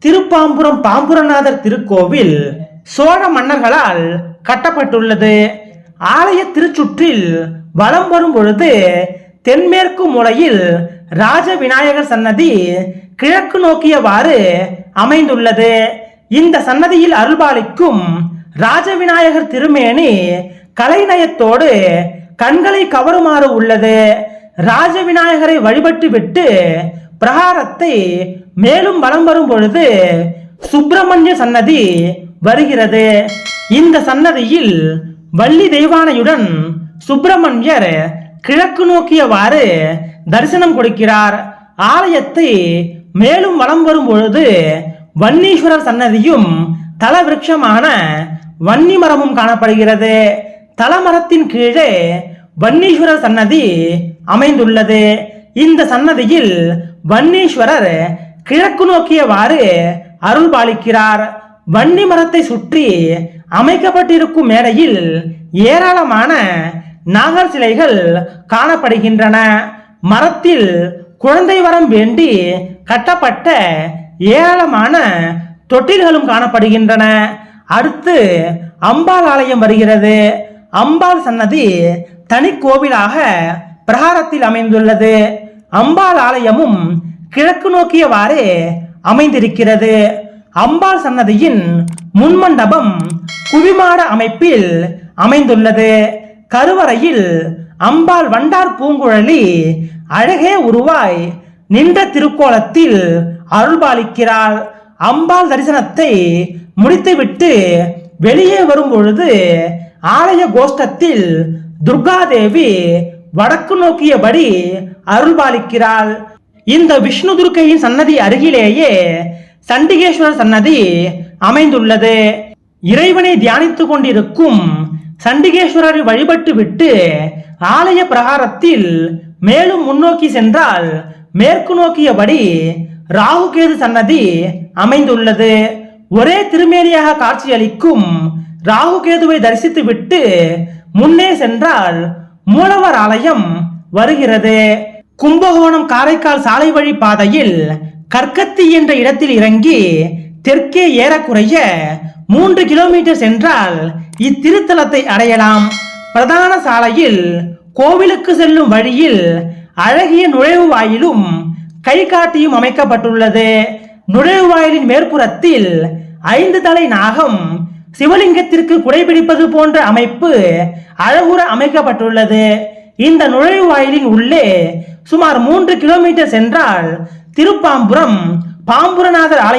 திருப்பாம்புரம் பாம்புரநாதர் திருக்கோவில் சோழ மன்னர்களால் கட்டப்பட்டுள்ளது. ஆலய திருச்சுற்றில் வலம் வரும் பொழுது தென்மேற்கு மூலையில் ராஜ விநாயகர் சன்னதி கிழக்கு நோக்கியவாறு அமைந்துள்ளது. இந்த சன்னதியில் அருள்பாலிக்கும் ராஜவிநாயகர் திருமேனி கலைநயத்தோடு கண்களை கவருமாறு உள்ளது. ராஜவிநாயகரை வழிபட்டு விட்டு பிரகாரத்தை மேலும் வலம் வரும் பொழுது சுப்பிரமணிய சன்னதி வருகிறது. இந்த சன்னதியில் வள்ளி தெய்வானையுடன் சுப்பிரமணியர் கிழக்கு நோக்கியவாறு தரிசனம் கொடுக்கிறார். ஆலயத்தை மேலும் வலம் வரும் பொழுது வன்னீஸ்வரர் சன்னதியும் தல விருட்சமான வன்னி மரமும் காணப்படுகிறது. தலமரத்தின் கீழே வன்னீஸ்வரர் சன்னதி அமைந்துள்ளது. இந்த சன்னதியில் வன்னீஸ்வரர் கிழக்கு நோக்கியவாறு அருள் பாலிக்கிறார். வன்னி மரத்தை சுற்றி அமைக்கப்பட்டிருக்கும் மேடையில் ஏராளமான நாகர் சிலைகள் காணப்படுகின்றன. மரத்தில் குழந்தை வரம் வேண்டி கட்டப்பட்ட ஏராளமான தொட்டில்களும் காணப்படுகின்றன. அடுத்து அம்பாள் ஆலயம் வருகிறது. அம்பாள் சன்னதி தனி கோவிலாக பிரகாரத்தில் அமைந்துள்ளது. அம்பாள் ஆலயமும் கிழக்கு நோக்கியவாறு அமைந்திருக்கிறது. அம்பாள் சன்னதியின் முன்மண்டபம் குவிமாட அமைப்பில் அமைந்துள்ளது. கருவறையில் அம்பாள் வண்டார் பூங்குழலி அழகே உருவாய் நின்ற திருக்கோலத்தில் அருள்பாலிக்கிறாள். அம்பாள் தரிசனத்தை முடித்துவிட்டு வெளியே வரும் பொழுது ஆலய கோஷ்டத்தில் துர்காதேவி வடக்கு நோக்கியபடி அருள்பாலிக்கிறாள். இந்த விஷ்ணு துர்க்கையின் சன்னதி அருகிலேயே சண்டிகேஸ்வரர் சன்னதி அமைந்துள்ளது. இறைவனை தியானித்துக் கொண்டிருக்கும் சண்டிகேஸ்வரரை வழிபட்டு விட்டு ஆலய பிரகாரத்தில் மேலும் முன்னோக்கி சென்றால் மேற்கு நோக்கியபடி ராகுகேது சன்னதி அமைந்துள்ளது. ஒரே திருமேனியாக காட்சியளிக்கும் ராகுகேதுவை தரிசித்து விட்டு முன்னே சென்றால் மூலவர் ஆலயம் வருகிறது. கும்பகோணம் காரைக்கால் சாலை வழி பாதையில் கற்கத்தி என்ற இடத்தில் இறங்கி தெற்கே ஏறக்குறைய 3 கிலோமீட்டர் சென்றால் இத்திருத்தலத்தை அடையலாம். பிரதான சாலையில் கோவிலுக்கு செல்லும் வழியில் அழகிய நுழைவு வாயிலும் கை காட்டியும் அமைக்கப்பட்டுள்ளது. நுழைவு வாயிலின் மேற்புறத்தில் 5 தலை நாகம் சிவலிங்கத்திற்கு குடைபிடிப்பது போன்ற அமைப்பு அழகுற அமைக்கப்பட்டுள்ளது. இந்த நுழைவு வாயிலின் உள்ளே சுமார் 3 கிலோமீட்டர் சென்றால் திருப்பாம்புரம் பாம்புரநாதர் ஆலயம்